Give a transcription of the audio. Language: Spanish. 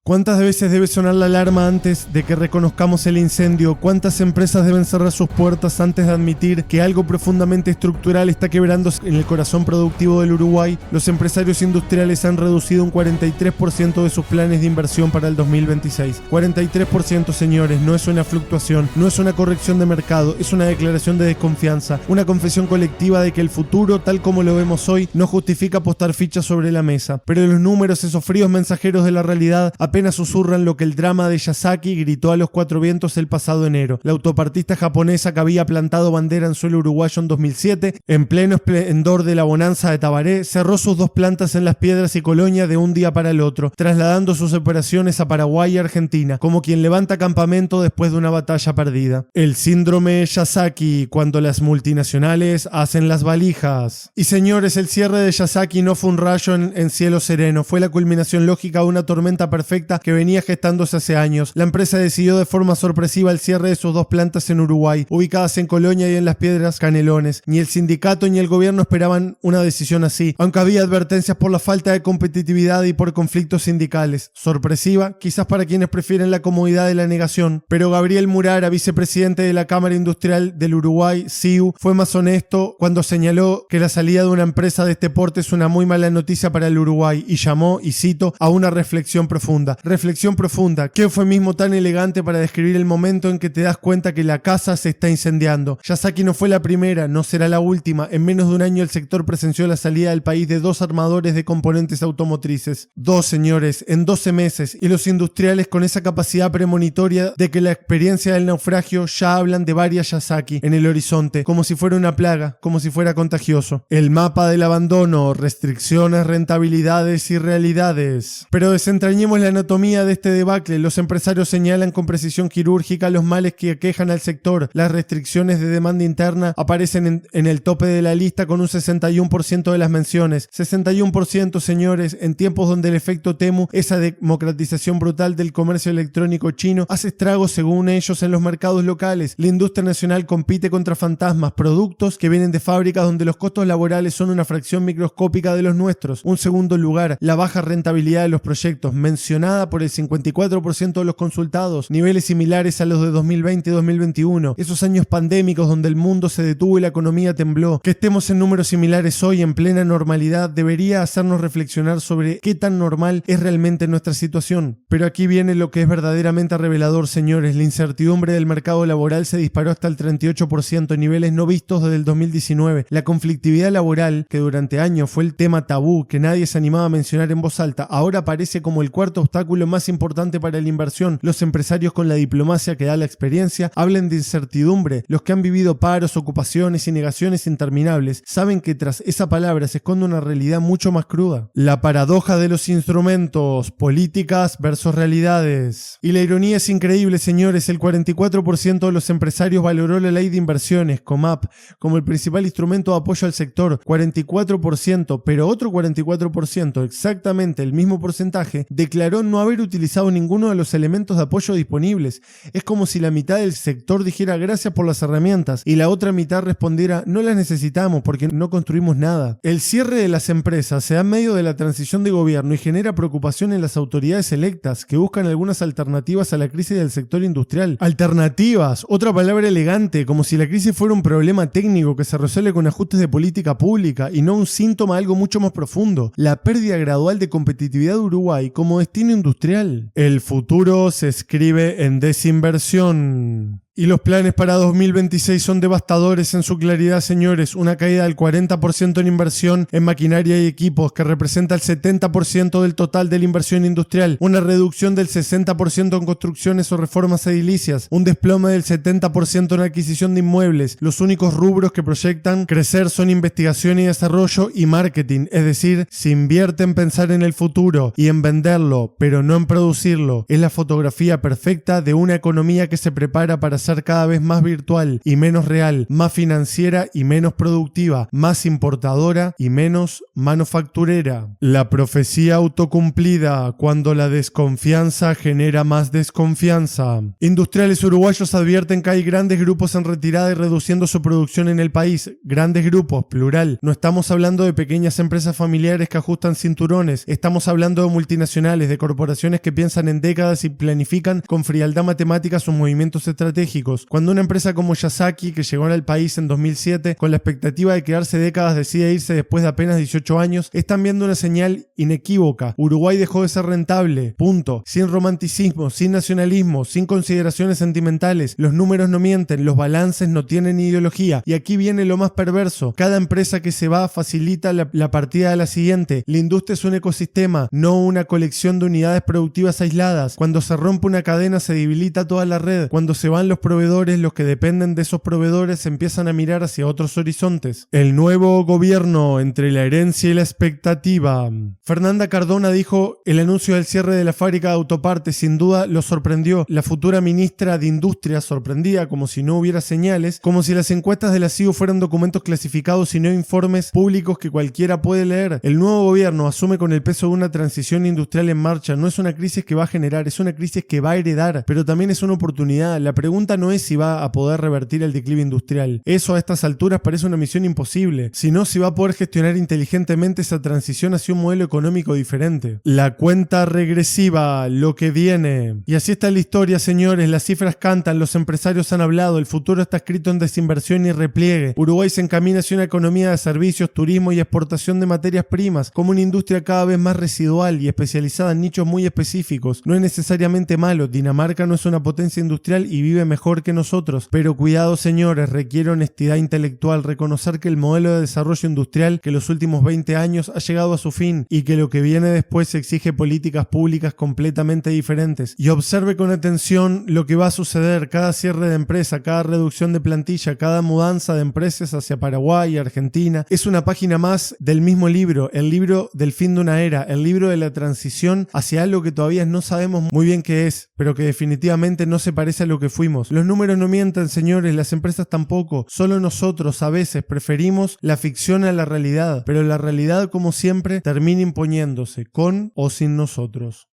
¿Cuántas veces debe sonar la alarma antes de que reconozcamos el incendio? ¿Cuántas empresas deben cerrar sus puertas antes de admitir que algo profundamente estructural está quebrando en el corazón productivo del Uruguay? Los empresarios industriales han reducido un 43% de sus planes de inversión para el 2026. 43%, señores, no es una fluctuación, no es una corrección de mercado, es una declaración de desconfianza, una confesión colectiva de que el futuro, tal como lo vemos hoy, no justifica postar fichas sobre la mesa. Pero los números, esos fríos mensajeros de la realidad, apenas susurran lo que el drama de Yasaki gritó a los cuatro vientos el pasado enero. La autopartista japonesa que había plantado bandera en suelo uruguayo en 2007, en pleno esplendor de la bonanza de Tabaré, cerró sus dos plantas en Las Piedras y Colonia de un día para el otro, trasladando sus operaciones a Paraguay y Argentina, como quien levanta campamento después de una batalla perdida. El síndrome Yasaki, cuando las multinacionales hacen las valijas. Y señores, el cierre de Yasaki no fue un rayo en cielo sereno, fue la culminación lógica de una tormenta perfecta que venía gestándose hace años. La empresa decidió de forma sorpresiva el cierre de sus dos plantas en Uruguay, ubicadas en Colonia y en Las Piedras, Canelones. Ni el sindicato ni el gobierno esperaban una decisión así, aunque había advertencias por la falta de competitividad y por conflictos sindicales. Sorpresiva, quizás para quienes prefieren la comodidad de la negación, pero Gabriel Murara, vicepresidente de la Cámara Industrial del Uruguay, CIU, fue más honesto cuando señaló que la salida de una empresa de este porte es una muy mala noticia para el Uruguay y llamó, y cito, a una reflexión profunda. Reflexión profunda, qué eufemismo tan elegante para describir el momento en que te das cuenta que la casa se está incendiando. Yasaki no fue la primera, no será la última. En menos de un año el sector presenció la salida del país de dos armadores de componentes automotrices. Dos, señores, en 12 meses, y los industriales con esa capacidad premonitoria de que la experiencia del naufragio ya hablan de varias Yasaki en el horizonte, como si fuera una plaga, como si fuera contagioso. El mapa del abandono, restricciones, rentabilidades y realidades. Pero desentrañemos la anatomía de este debacle. Los empresarios señalan con precisión quirúrgica los males que aquejan al sector. Las restricciones de demanda interna aparecen en el tope de la lista con un 61% de las menciones. 61%, señores, en tiempos donde el efecto Temu, esa democratización brutal del comercio electrónico chino, hace estragos según ellos en los mercados locales. La industria nacional compite contra fantasmas, productos que vienen de fábricas donde los costos laborales son una fracción microscópica de los nuestros. Un segundo lugar, la baja rentabilidad de los proyectos, mencionada por el 54% de los consultados, niveles similares a los de 2020 y 2021, esos años pandémicos donde el mundo se detuvo y la economía tembló. Que estemos en números similares hoy en plena normalidad debería hacernos reflexionar sobre qué tan normal es realmente nuestra situación. Pero aquí viene lo que es verdaderamente revelador, señores. La incertidumbre del mercado laboral se disparó hasta el 38%, niveles no vistos desde el 2019. La conflictividad laboral, que durante años fue el tema tabú que nadie se animaba a mencionar en voz alta, ahora aparece como el cuarto obstáculo más importante para la inversión. Los empresarios con la diplomacia que da la experiencia hablan de incertidumbre. Los que han vivido paros, ocupaciones y negaciones interminables saben que tras esa palabra se esconde una realidad mucho más cruda. La paradoja de los instrumentos, políticas versus realidades. Y la ironía es increíble, señores. El 44% de los empresarios valoró la ley de inversiones, COMAP, como el principal instrumento de apoyo al sector. 44%, pero otro 44%, exactamente el mismo porcentaje, declaró no haber utilizado ninguno de los elementos de apoyo disponibles. Es como si la mitad del sector dijera gracias por las herramientas y la otra mitad respondiera no las necesitamos porque no construimos nada. El cierre de las empresas se da en medio de la transición de gobierno y genera preocupación en las autoridades electas que buscan algunas alternativas a la crisis del sector industrial. Alternativas, otra palabra elegante, como si la crisis fuera un problema técnico que se resuelve con ajustes de política pública y no un síntoma de algo mucho más profundo, la pérdida gradual de competitividad de Uruguay como destino industrial. El futuro se escribe en desinversión. Y los planes para 2026 son devastadores en su claridad, señores. Una caída del 40% en inversión en maquinaria y equipos, que representa el 70% del total de la inversión industrial. Una reducción del 60% en construcciones o reformas edilicias. Un desplome del 70% en adquisición de inmuebles. Los únicos rubros que proyectan crecer son investigación y desarrollo y marketing. Es decir, se invierte en pensar en el futuro y en venderlo, pero no en producirlo. Es la fotografía perfecta de una economía que se prepara para ser cada vez más virtual y menos real, más financiera y menos productiva, más importadora y menos manufacturera. La profecía autocumplida, cuando la desconfianza genera más desconfianza. Industriales uruguayos advierten que hay grandes grupos en retirada y reduciendo su producción en el país. Grandes grupos, plural. No estamos hablando de pequeñas empresas familiares que ajustan cinturones. Estamos hablando de multinacionales, de corporaciones que piensan en décadas y planifican con frialdad matemática sus movimientos estratégicos. Cuando una empresa como Yasaki, que llegó al país en 2007 con la expectativa de quedarse décadas, decide irse después de apenas 18 años, están viendo una señal inequívoca. Uruguay dejó de ser rentable. Punto. Sin romanticismo, sin nacionalismo, sin consideraciones sentimentales. Los números no mienten, los balances no tienen ideología. Y aquí viene lo más perverso. Cada empresa que se va facilita la partida de la siguiente. La industria es un ecosistema, no una colección de unidades productivas aisladas. Cuando se rompe una cadena se debilita toda la red. Cuando se van los proveedores, los que dependen de esos proveedores empiezan a mirar hacia otros horizontes. El nuevo gobierno, entre la herencia y la expectativa. Fernanda Cardona dijo: el anuncio del cierre de la fábrica de autopartes sin duda lo sorprendió. La futura ministra de Industria sorprendía, como si no hubiera señales, como si las encuestas de la CIO fueran documentos clasificados y no informes públicos que cualquiera puede leer. El nuevo gobierno asume con el peso de una transición industrial en marcha. No es una crisis que va a generar, es una crisis que va a heredar, pero también es una oportunidad. La pregunta no es si va a poder revertir el declive industrial. Eso a estas alturas parece una misión imposible, sino si va a poder gestionar inteligentemente esa transición hacia un modelo económico diferente. La cuenta regresiva, lo que viene. Y así está la historia, señores. Las cifras cantan, los empresarios han hablado, el futuro está escrito en desinversión y repliegue. Uruguay se encamina hacia una economía de servicios, turismo y exportación de materias primas, como una industria cada vez más residual y especializada en nichos muy específicos. No es necesariamente malo, Dinamarca no es una potencia industrial y vive mejor que nosotros, pero cuidado, señores, requiere honestidad intelectual, reconocer que el modelo de desarrollo industrial que los últimos 20 años ha llegado a su fin y que lo que viene después exige políticas públicas completamente diferentes. Y observe con atención lo que va a suceder: cada cierre de empresa, cada reducción de plantilla, cada mudanza de empresas hacia Paraguay y Argentina es una página más del mismo libro, el libro del fin de una era, el libro de la transición hacia algo que todavía no sabemos muy bien qué es, pero que definitivamente no se parece a lo que fuimos. Los números no mienten, señores, las empresas tampoco. Solo nosotros a veces preferimos la ficción a la realidad, pero la realidad, como siempre, termina imponiéndose, con o sin nosotros.